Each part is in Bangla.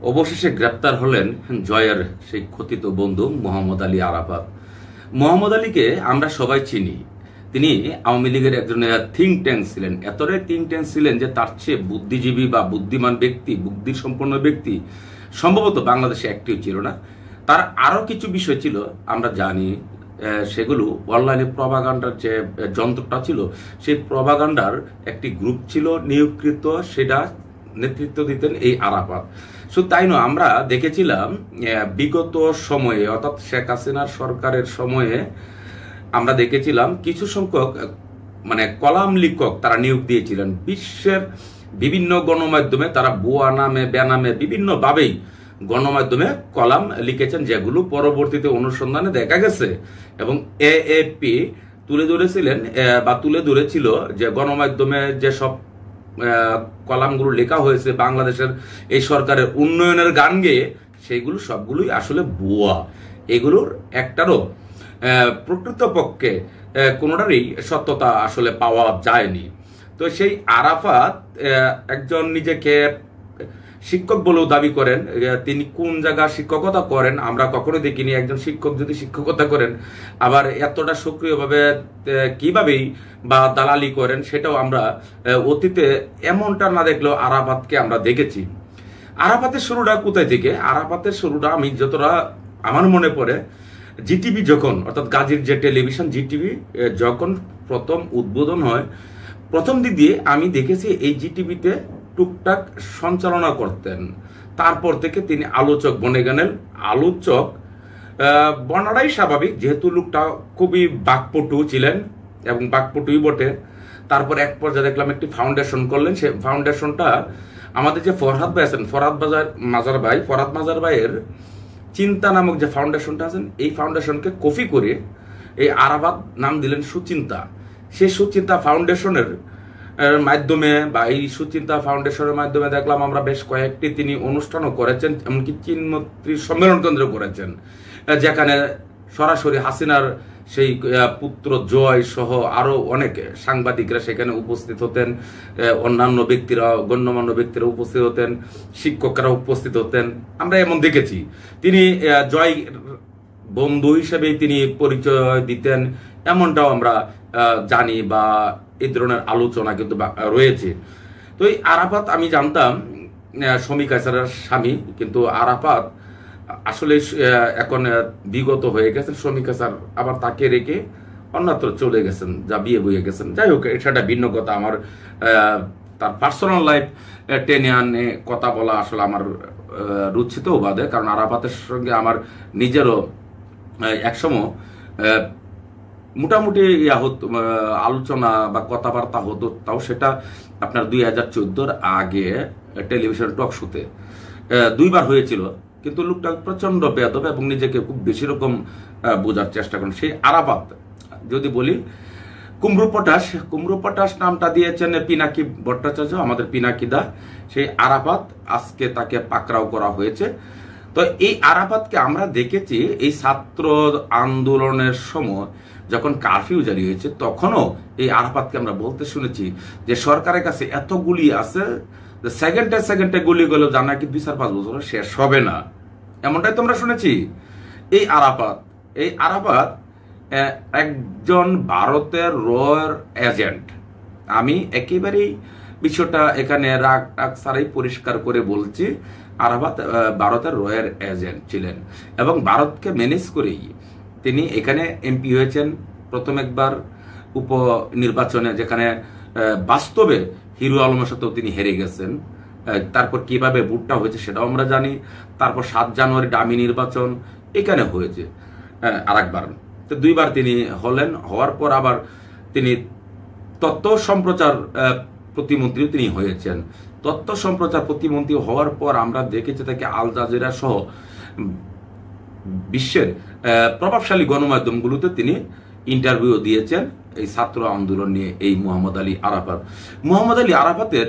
অবশেষে গ্রেপ্তার হলেন জয়ের সেই কথিত বন্ধু মোহাম্মদ আলী আরাফাত। মোহাম্মদ আলীকে আমরা সবাই চিনি। তিনি আওয়ামী লীগের একজন থিঙ্ক ট্যাঙ্ক ছিলেন। এতটাই থিঙ্ক ট্যাঙ্ক ছিলেন যে তার চেয়ে বুদ্ধিজীবী বা বুদ্ধিমান ব্যক্তি, বুদ্ধিসম্পন্ন ব্যক্তি সম্ভবত বাংলাদেশে একটিও ছিল না। তার আরও কিছু বিষয় ছিল আমরা জানি, সেগুলো অনলাইনে প্রপাগান্ডার যে যন্ত্রটা ছিল, সেই প্রপাগান্ডার একটি গ্রুপ ছিল নিয়োগকৃত, সেটা নেতৃত্ব দিতেন এই আরাফাত। শুধু তাই নয়, আমরা দেখেছিলাম বিগত সময়ে অর্থাৎ শেখ হাসিনার সরকারের সময়ে আমরা দেখেছিলাম কিছু সংখ্যক কলাম লেখক তারা নিয়োগ দিয়েছিলেন। বিশ্বের বিভিন্ন গণমাধ্যমে তারা ভুয়া নামে বেনামে বিভিন্নভাবেই গণমাধ্যমে কলাম লিখেছেন, যেগুলো পরবর্তীতে অনুসন্ধানে দেখা গেছে এবং এএপি তুলে ধরেছিল যে গণমাধ্যমে যেসব কলামগুলো লেখা হয়েছে বাংলাদেশের এই সরকারের উন্নয়নের গান গেয়ে, সেইগুলো সবগুলোই আসলে ভুয়া। এগুলোর একটারও প্রকৃতপক্ষে কোনোটারই সত্যতা আসলে পাওয়া যায়নি। তো সেই আরাফাত একজন নিজেকে শিক্ষক বলেও দাবি করেন। তিনি কোন জায়গায় শিক্ষকতা করেন আমরা কখনো দেখিনি। একজন শিক্ষক যদি শিক্ষকতা করেন, আবার এতটা সক্রিয়ভাবে কিভাবেই বা দালালি করেন, সেটাও আমরা অতীতে এমনটা না দেখলেও আরাফাতকে আমরা দেখেছি। আরাফাতের শুরুটা কোথায় থেকে? আরাফাতের শুরুটা আমি যতটা আমার মনে পড়ে, জিটিভি যখন, অর্থাৎ গাজীর যে টেলিভিশন জিটিভি যখন প্রথম উদ্বোধন হয়, প্রথম দিক দিয়ে আমি দেখেছি এই জিটিভিতে টুকটাক সঞ্চালনা করতেন। তারপর থেকে তিনি আলোচক বনে গেলেন। আলোচক বনাটাই স্বাভাবিক, যেহেতু লোকটা খুবই বাকপটু ছিলেন এবং বাকপটুই বটে। তারপর এক পর্যায়ে দেখলাম একটি ফাউন্ডেশন করলেন। সে ফাউন্ডেশনটা আমাদের যে ফরহাদ ভাই আছেন, ফরহাদ মাজার ভাইয়ের চিন্তা নামক যে ফাউন্ডেশনটা আছেন, এই ফাউন্ডেশনকে কপি করে এই আরাফাত নাম দিলেন সুচিন্তা। সেই সুচিন্তা ফাউন্ডেশনের মাধ্যমে বা এই সুচিন্তা ফাউন্ডেশনের মাধ্যমে দেখলাম আমরা বেশ কয়েকটি তিনি অনুষ্ঠানও করেছেন, এমনকি চীনমন্ত্রী সম্মেলন কেন্দ্র করেছেন, যেখানে সরাসরি হাসিনার সেই পুত্র জয় সহ আরো অনেক সাংবাদিকরা সেখানে উপস্থিত হতেন, অন্যান্য ব্যক্তিরা, গণ্যমান্য ব্যক্তিরা উপস্থিত হতেন, শিক্ষকরা উপস্থিত হতেন। আমরা এমন দেখেছি। তিনি জয় বন্ধু হিসেবেই তিনি পরিচয় দিতেন, এমনটাও আমরা জানি বা এই ধরনের আলোচনা কিন্তু রয়েছে। তো এই আরাফাত আমি জানতাম শমী কায়সারের স্বামী, কিন্তু আরাফাত আসলে এখন বিগত হয়ে গেছেন। শমী কায়সার আবার তাকে রেখে অন্যত্র চলে গেছেন, যা বিয়ে বয়ে গেছেন। যাই হোক, সেটা ভিন্ন কথা। আমার তার পার্সোনাল লাইফ টেনে আনে কথা বলা আসলে আমার রুচিতেও বাদে, কারণ আরাফাতের সঙ্গে আমার নিজেরও একসময় মোটামুটি আলোচনা বা কথাবার্তা হতো, তাও সেটা আপনার 2014 আগে টেলিভিশন টক শোতে দুইবার হয়েছিল। কিন্তু লোকটা প্রচন্ড বেয়াদব এবং নিজেকে খুব বেশি রকম বোঝার চেষ্টা করেন। সেই আরাফাত যদি বলি, কুমড়ো পটাশ নামটা দিয়েছেন পিনাকি ভট্টাচার্য, আমাদের পিনাকি দা। সেই আরাফাত আজকে তাকে পাকড়াও করা হয়েছে। তো এই আরাফাতকে আমরা দেখেছি এই ছাত্র আন্দোলনের সময় যখন কারফিউ জারি হয়েছে, তখনও এই আরাফাতকে আমরা বলতে শুনেছি যে সরকারের কাছে এত গুলি আছে, সেকেন্ডে গুলি গেলেও জানা কি 2-4-5 বছর শেষ হবে না, এমনটাই তোমরা শুনেছি। এই আরাফাত একজন ভারতের রয়ের এজেন্ট। আমি একেবারেই বিষয়টা এখানে রাগ টাগ ছাড়াই পরিষ্কার করে বলছি, আরাফাত ভারতের রয়ের এজেন্ট ছিলেন এবং ভারতকে ম্যানেজ করেই তিনি এখানে এমপি হয়েছেন। প্রথম একবার উপনির্বাচনে, যেখানে বাস্তবে হিরো আলমের সাথেও তিনি হেরে গেছেন। তারপর কিভাবে ভোটটা হয়েছে সেটাও আমরা জানি। তারপর 7 জানুয়ারি ডামি নির্বাচন এখানে হয়েছে আরেকবার। তো 2বার তিনি হলেন। হওয়ার পর আবার তিনি তথ্য সম্প্রচার প্রতিমন্ত্রীও তিনি হয়েছেন। তথ্য সম্প্রচার প্রতিমন্ত্রী হওয়ার পর আমরা দেখেছি তাকে আল জাজিরা সহ বিশ্বের প্রভাবশালী গণমাধ্যমগুলোতে তিনি ইন্টারভিউ দিয়েছেন এই ছাত্র আন্দোলন নিয়ে। এই মোহাম্মদ আলী আরাফাতের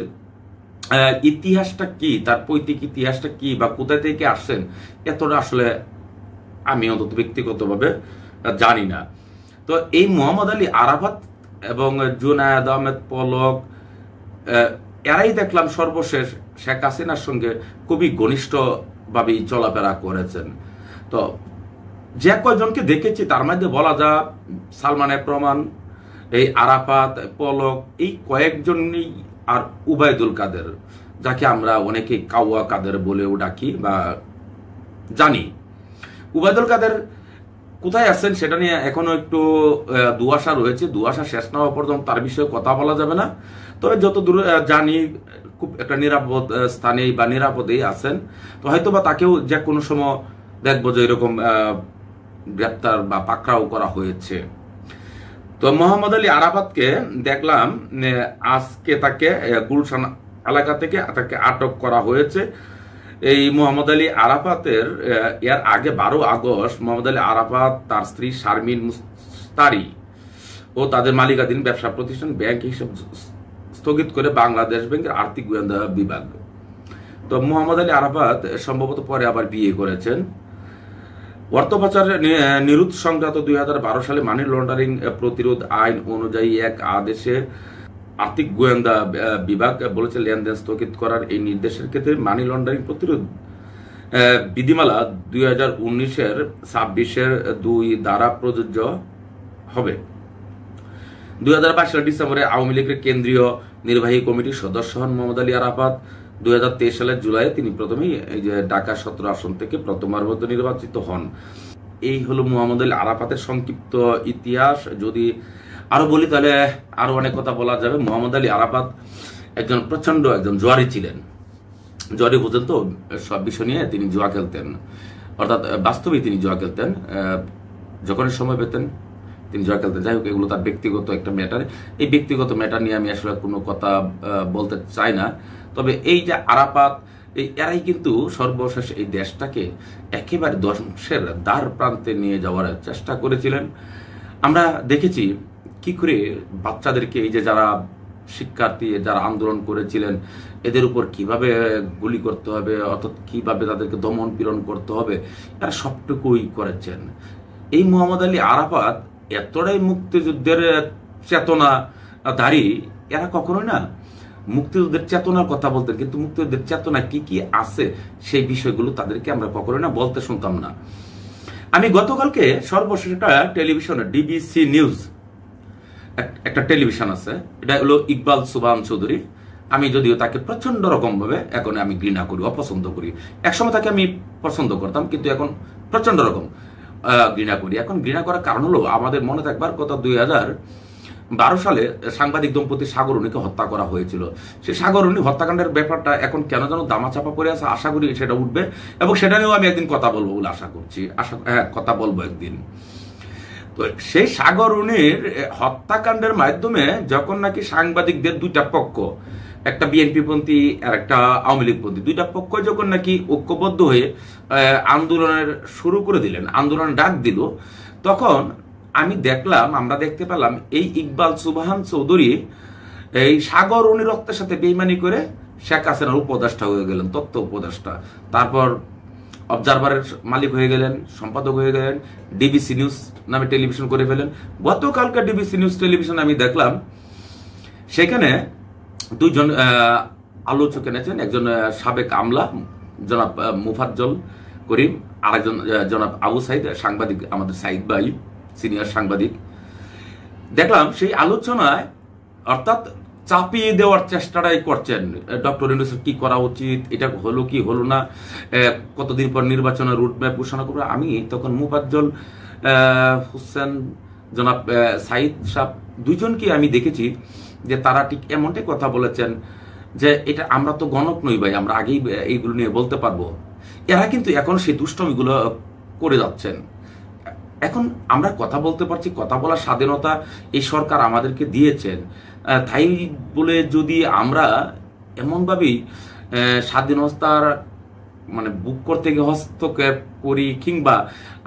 ইতিহাসটা কি, তার পৈতৃক ইতিহাসটা কি বা কোথা থেকে আসছেন, এতটা আসলে আমি অন্তত ব্যক্তিগতভাবে জানি না। তো এই মোহাম্মদ আলী আরাফাত এবং জুনায়েদ আহমেদ পলক এরাই দেখলাম সর্বশেষ শেখ হাসিনার সঙ্গে খুবই ঘনিষ্ঠভাবেই চলাফেরা করেছেন। তো যে কয়জনকে দেখেছি তার মধ্যে বলা যায় সালমান এফ রহমান, এই আরাফাত, পলক, এই কয়েকজনই, আর উবায়দুল কাদের, যাকে আমরা অনেকেই কাওয়া কাদের বলেও ডাকি বা জানি। উবায়দুল কাদের কোথায় আছেন সেটা নিয়ে এখনো একটু দুয়াশা রয়েছে। দুয়াশা শেষ না হওয়া পর্যন্ত তার বিষয়ে কথা বলা যাবে না। তবে যতদূর জানি খুব একটা নিরাপদ স্থানে বা নিরাপদেই আছেন। তো হয়তো বা তাকেও যে কোনো সময় দেখবো যে এরকম গ্রেপ্তার বা পাকড়াও করা হয়েছে। তো মোহাম্মদ আলী আরাফাতকে দেখলাম আজকে তাকে গুলশান এলাকা থেকে তাকে আটক করা হয়েছে। এই মোহাম্মদ আলী আরাফাতের এর আগে 12 আগস্ট মোহাম্মদ আলী আরাফাত, তার স্ত্রী শারমিন মুস্তারি ও তাদের মালিকাধীন ব্যবসা প্রতিষ্ঠান ব্যাংক হিসাব স্থগিত করে বাংলাদেশ ব্যাংকের আর্থিক গোয়েন্দা বিভাগ। তো মোহাম্মদ আলী আরাফাত সম্ভবত পরে আবার বিয়ে করেছেন। অর্থ পাচার নিরোধ সংক্রান্ত 2012 সালে মানি লন্ডারিং প্রতিরোধ আইন অনুযায়ী এক আদেশে আর্থিক গোয়েন্দা বিভাগ বলেছে লেনদেন স্থগিত করার এই নির্দেশের ক্ষেত্রে মানি লন্ডারিং প্রতিরোধ বিধিমালা 2019-এর 26-2 দ্বারা প্রযোজ্য হবে। 2022 সালের ডিসেম্বরে আওয়ামী লীগের কেন্দ্রীয় নির্বাহী কমিটির সদস্য হন মোহাম্মদ আলী আরাফাত। 2023 সালের জুলাইয়ে তিনি প্রথমেই এই যে ঢাকা 17 আসন থেকে প্রথমবার মতো নির্বাচিত হন। এই হলো মোহাম্মদ আলী আরাফাতের সংক্ষিপ্ত ইতিহাস। যদি আরো বলি তাহলে আরো অনেক কথা বলা যাবে। মোহাম্মদ আলী আরাফাত একজন প্রচন্ড জুয়ারি ছিলেন। জুয়ারি বুঝেন তো, সব বিষয় নিয়ে তিনি জুয়া খেলতেন, অর্থাৎ বাস্তবেই তিনি জুয়া খেলতেন। যখনই সময় পেতেন তিনি জুয়া খেলতেন। যাই হোক, এগুলো তার ব্যক্তিগত একটা ম্যাটার। এই ব্যক্তিগত ম্যাটার নিয়ে আমি আসলে কোনো কথা বলতে চাই না। তবে এই যে আরাফাত, এরাই কিন্তু সর্বশেষ এই দেশটাকে একেবারে ধ্বংসের দ্বার প্রান্তে নিয়ে যাওয়ার চেষ্টা করেছিলেন। আমরা দেখেছি কি করে বাচ্চাদেরকে, এই যে যারা শিক্ষার্থী, যারা আন্দোলন করেছিলেন, এদের উপর কিভাবে গুলি করতে হবে, অর্থাৎ কিভাবে তাদেরকে দমন পীড়ন করতে হবে, এরা সবটুকুই করেছেন। এই মোহাম্মদ আলী আরাফাত এতটাই মুক্তিযুদ্ধের চেতনাধারী, এরা কখনোই না মুক্তিযুদ্ধের চেতনার কথা বলতেন, কিন্তু মুক্তিযুদ্ধের চেতনা কি কি আছে সেই বিষয়গুলো তাদেরকে আমরা কখনোই না বলতে শুনতাম না। আমি গতকালকে সর্বশেষ একটা টেলিভিশনে ডিবিসি নিউজ, একটা টেলিভিশন আছে, এটা হলো ইকবাল সুবহান চৌধুরী। আমি যদিও তাকে প্রচন্ড রকম ভাবে এখন আমি ঘৃণা করি, অপছন্দ করি। একসময় তাকে আমি পছন্দ করতাম, কিন্তু এখন প্রচন্ড রকম ঘৃণা করি। এখন ঘৃণা করার কারণ হলো, আমাদের মনে থাকবার কথা 2012 সালে সাংবাদিক দম্পতি সাগরণীকে হত্যা করা হয়েছিল। সেই সাগরণী হত্যাকাণ্ডের ব্যাপারটা এখন কেন যেন দামাচাপা পড়ে আছে। আশা করি সেটা উঠবে এবং সেটা নিয়েও আমি একদিন কথা বলবো বলে আশা করছি। কথা বলবো একদিন। তো সেই সাগরণীর হত্যাকাণ্ডের মাধ্যমে যখন নাকি সাংবাদিকদের দুইটা পক্ষ, একটা বিএনপি পন্থী আর একটা আওয়ামী লীগ পন্থী, দুইটা পক্ষ যখন নাকি ঐক্যবদ্ধ হয়ে আন্দোলনের শুরু করে দিলেন, আন্দোলনের ডাক দিল, তখন আমি দেখলাম, আমরা দেখতে পেলাম এই ইকবাল সুবহান চৌধুরী এই সাগরণী রক্তের সাথে বেইমানি করে শেখ হাসিনার উপদেষ্টা হয়ে গেলেন, তথ্য উপদেষ্টা। তারপর অবজারভারের মালিক হয়ে গেলেন, সম্পাদক হয়ে গেলেন, ডিবিসি নিউজ নামে টেলিভিশন করে ফেলেন। গতকালকে ডিবিসি নিউজ টেলিভিশন আমি দেখলাম, সেখানে দুইজন আলোচক এনেছেন। একজন সাবেক আমলা জনাব মুফাজ্জল করিম, আরেকজন জনাব আবু সাইদ, সাংবাদিক, আমাদের সাইদ ভাই, সিনিয়র সাংবাদিক। দেখলাম সেই আলোচনায় অর্থাৎ চাপিয়ে দেওয়ার চেষ্টাটাই করছেন। ডক্টর ইউনূসের কি করা উচিত, এটা হলো কি হলো না, কতদিন পর নির্বাচনের রুটম্যাপ ঘোষণা করবে। আমি তখন মুফাজ্জল হোসেন, জনাব সাইদ সাহেব, দুইজনকে আমি দেখেছি যে তারা ঠিক এমনটাই কথা বলেছেন যে এটা আমরা তো গণক নই ভাই, আমরা আগেই এইগুলো নিয়ে বলতে পারবো। এরা কিন্তু এখন সেই দুষ্টমিগুলো করে যাচ্ছেন। এখন আমরা কথা বলতে পারছি, কথা বলার স্বাধীনতা এই সরকার আমাদেরকে দিয়েছেন। তাই বলে যদি আমরা এমনভাবেই স্বাধীনতার মানে বুক করতে গিয়ে হস্তক্ষেপ করি কিংবা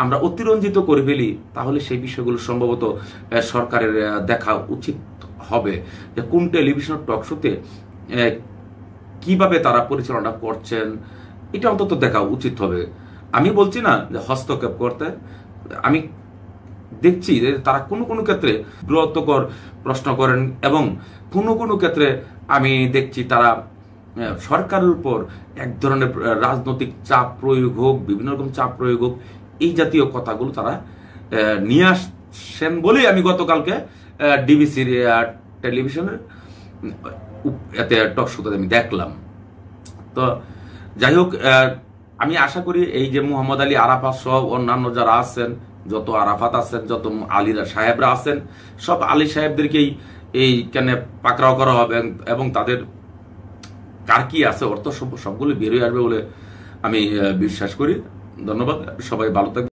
আমরা অতিরঞ্জিত করে ফেলি, তাহলে সেই বিষয়গুলো সম্ভবত সরকারের দেখা উচিত হবে যে কোন টেলিভিশন টক শোতে কিভাবে তারা পরিচালনা করছেন, এটা অন্তত দেখা উচিত হবে। আমি বলছি না যে হস্তক্ষেপ করতে, আমি দেখছি যে তারা কোনো কোনো ক্ষেত্রে বিব্রতকর প্রশ্ন করেন, এবং কোনো কোনো ক্ষেত্রে আমি দেখছি তারা সরকারের উপর এক ধরনের রাজনৈতিক চাপ প্রয়োগ হোক, বিভিন্ন রকম চাপ প্রয়োগ হোক, এই জাতীয় কথাগুলো তারা নিয়ে আসছেন বলেই আমি গতকালকে ডিবিসির টেলিভিশনের এতে টক শোতে আমি দেখলাম। তো যাই হোক, আমি আশা করি এই যে মোহাম্মদ আলী আরাফাত সহ অন্যান্য যারা আছেন, যত আরাফাত আছেন, যত আলীরা সাহেবরা আছেন, সব আলী সাহেবদেরকেই এইখানে পাকড়াও করা হবে, এবং তাদের কার কি আছে অর্থ সবগুলো বেরিয়ে আসবে বলে আমি বিশ্বাস করি। ধন্যবাদ, সবাই ভালো থাকবে।